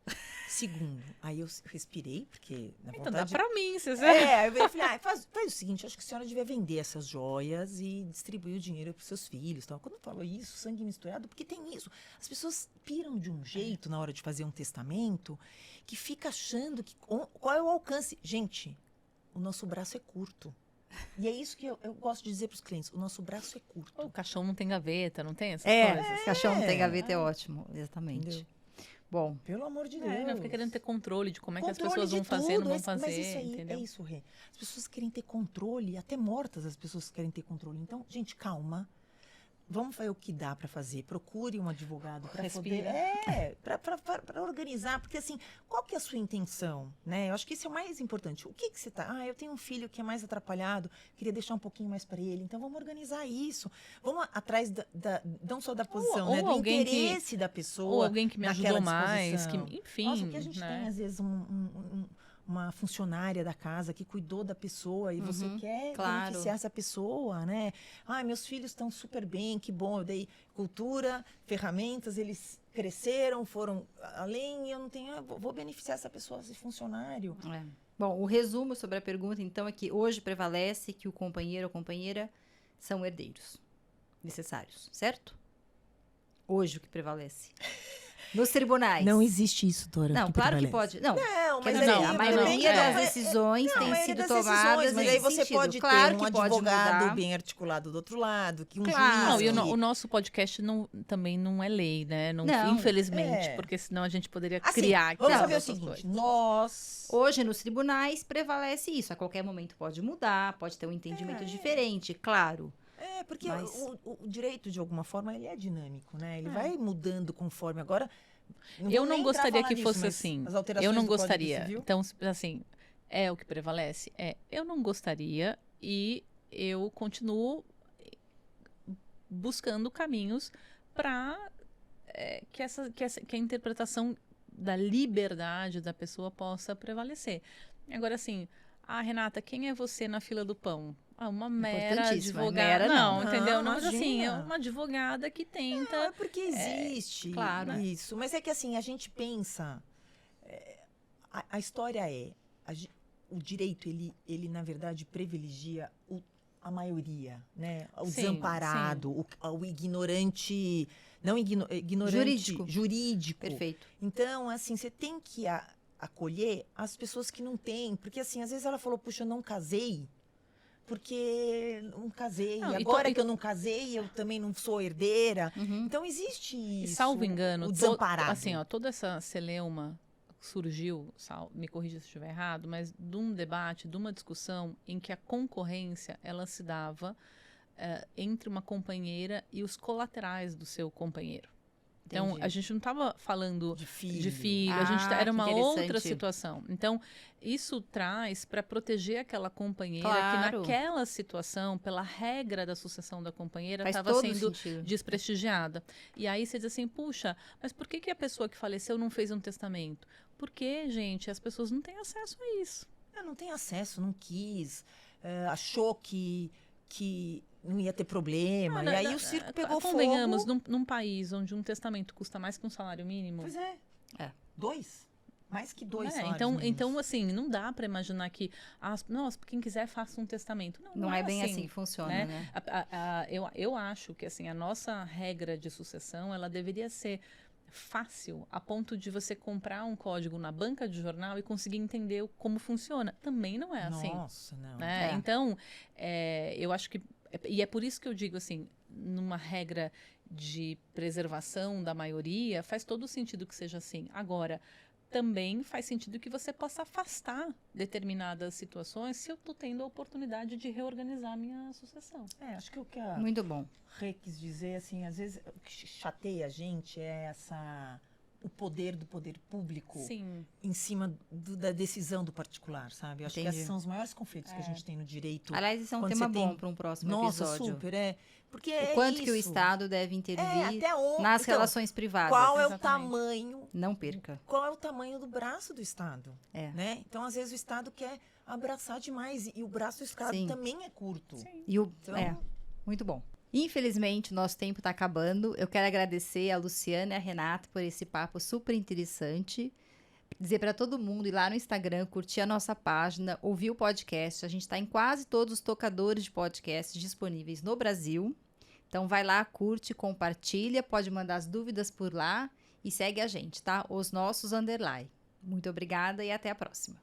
Segundo, aí eu respirei, porque na Então dá vontade... pra mim, você sabe? Eu falei, faz o seguinte, acho que a senhora devia vender essas joias e distribuir o dinheiro para seus filhos. Tal. Quando falou isso, sangue misturado, porque tem isso. As pessoas piram de um jeito na hora de fazer um testamento que fica achando que qual é o alcance. Gente, o nosso braço é curto. E é isso que eu gosto de dizer para os clientes, o nosso braço é curto. O caixão não tem gaveta, não tem essas É, coisas? caixão não tem gaveta é ótimo. Exatamente. Entendeu? Bom, Pelo amor de Deus. Não fica querendo ter controle de como é que as Controle pessoas de vão fazer, tudo, não vão fazer, mas isso aí, entendeu? é isso, Rê. As pessoas querem ter controle, até mortas as pessoas querem ter controle. Então, gente, calma. Vamos fazer o que dá para fazer. Procure um advogado para poder... Respira. Para organizar. Porque, assim, qual que é a sua intenção? Né? Eu acho que isso é o mais importante. O que você tá... Ah, eu tenho um filho que é mais atrapalhado, queria deixar um pouquinho mais para ele. Então, vamos organizar isso. Vamos atrás não só da posição, ou né? Do alguém interesse da pessoa. Ou alguém que me naquela ajudou mais, disposição. enfim, Nossa, que a gente né? tem, às vezes, uma funcionária da casa que cuidou da pessoa e você quer claro. beneficiar essa pessoa, né? Ai, meus filhos estão super bem, que bom. Eu dei cultura, ferramentas, eles cresceram, foram além, e eu não tenho... vou beneficiar essa pessoa, esse funcionário. Bom, o resumo sobre a pergunta, então, é que hoje prevalece que o companheiro ou companheira são herdeiros necessários, certo? Hoje o que prevalece. Nos tribunais. Não existe isso, Dora. Não, claro que pode. Não, Não, quer mas dizer, aí, a mas maioria não, das é. decisões a tem maioria sido das tomadas decisões, mas nesse aí você sentido. pode Claro ter um que pode advogado mudar. bem articulado do outro lado, que um Claro. juiz... Não, e que- o nosso podcast também não é lei, né? Não, Não, infelizmente, é. porque senão a gente poderia Assim, criar aqui vamos Não, saber o outras seguinte, coisas. nós... Hoje, nos tribunais, prevalece isso. A qualquer momento pode mudar, pode ter um entendimento diferente, claro. Porque Mas- o direito, de alguma forma, ele é dinâmico, né? Ele vai mudando conforme. Agora, Eu não gostaria que fosse assim. As alterações Eu não do Código gostaria. Civil, Então, assim, é o que prevalece? Eu não gostaria e eu continuo buscando caminhos para que a interpretação da liberdade da pessoa possa prevalecer. Agora, assim, Renata, quem é você na fila do pão? Uma mera Importantíssimo, advogada. mera não. Não, entendeu? Não, Mas assim, é imagina. uma advogada que tenta. Não, é porque existe claro. isso. Mas é que assim, a gente pensa... a história o direito, ele na verdade privilegia a maioria, né? O Sim, desamparado, o ignorante, não ignorante, jurídico. Perfeito. Então, assim, você tem que acolher as pessoas que não têm, porque assim, às vezes ela falou, puxa, eu não casei, porque não casei. Não, Agora que eu não casei, eu também não sou herdeira. Uhum. Então, existe E isso, salvo engano, o desamparado. assim, ó, toda essa celeuma surgiu, me corrija se estiver errado, mas de um debate, de uma discussão em que a concorrência, ela se dava entre uma companheira e os colaterais do seu companheiro. Então, Entendi. a gente não estava falando De de filho. filho, Ah, era que uma outra interessante. situação. Então, isso traz para proteger aquela companheira Claro. que naquela situação, pela regra da sucessão da companheira, Faz estava todo sendo sentido. desprestigiada. E aí você diz assim, puxa, mas por que a pessoa que faleceu não fez um testamento? Porque, gente, as pessoas não têm acesso a isso. Não tem acesso, não quis, achou que não ia ter problema. E aí o circo pegou Convenhamos, fogo. num país onde um testamento custa mais que um salário mínimo. Pois é. É. 2. Mais que 2 então, assim, não dá para imaginar que, nossa, quem quiser faça um testamento. Não é bem assim que funciona, né? Eu acho que, assim, a nossa regra de sucessão, ela deveria ser fácil, a ponto de você comprar um código na banca de jornal e conseguir entender como funciona. Também não é assim. Nossa, não. Né? É. Então, eu acho que... E é por isso que eu digo, assim, numa regra de preservação da maioria, faz todo sentido que seja assim. Agora, também faz sentido que você possa afastar determinadas situações se eu estou tendo a oportunidade de reorganizar a minha sucessão. Acho que o que a Muito bom. Rê quis dizer, assim, às vezes o que chateia a gente é o poder do poder público Sim. em cima da decisão do particular, sabe? Eu acho que Entendi. esses são os maiores conflitos que a gente tem no direito. Aliás, isso é um Quando tema você tem- bom para um próximo Nossa, episódio. super, Porque O quanto que o Estado deve intervir até onde, nas então, relações privadas. qual é o Exatamente. tamanho Não perca. qual é o tamanho do braço do Estado, É. né? Então, às vezes, o Estado quer abraçar demais e o braço do Estado Sim. também é curto. Sim. E o, Então- muito bom. Infelizmente, o nosso tempo está acabando. Eu quero agradecer a Luciana e a Renata por esse papo super interessante. Dizer para todo mundo ir lá no Instagram, curtir a nossa página, ouvir o podcast. A gente está em quase todos os tocadores de podcasts disponíveis no Brasil. Então vai lá, curte, compartilha, pode mandar as dúvidas por lá e segue a gente, tá? Os nossos underline. Muito obrigada e até a próxima.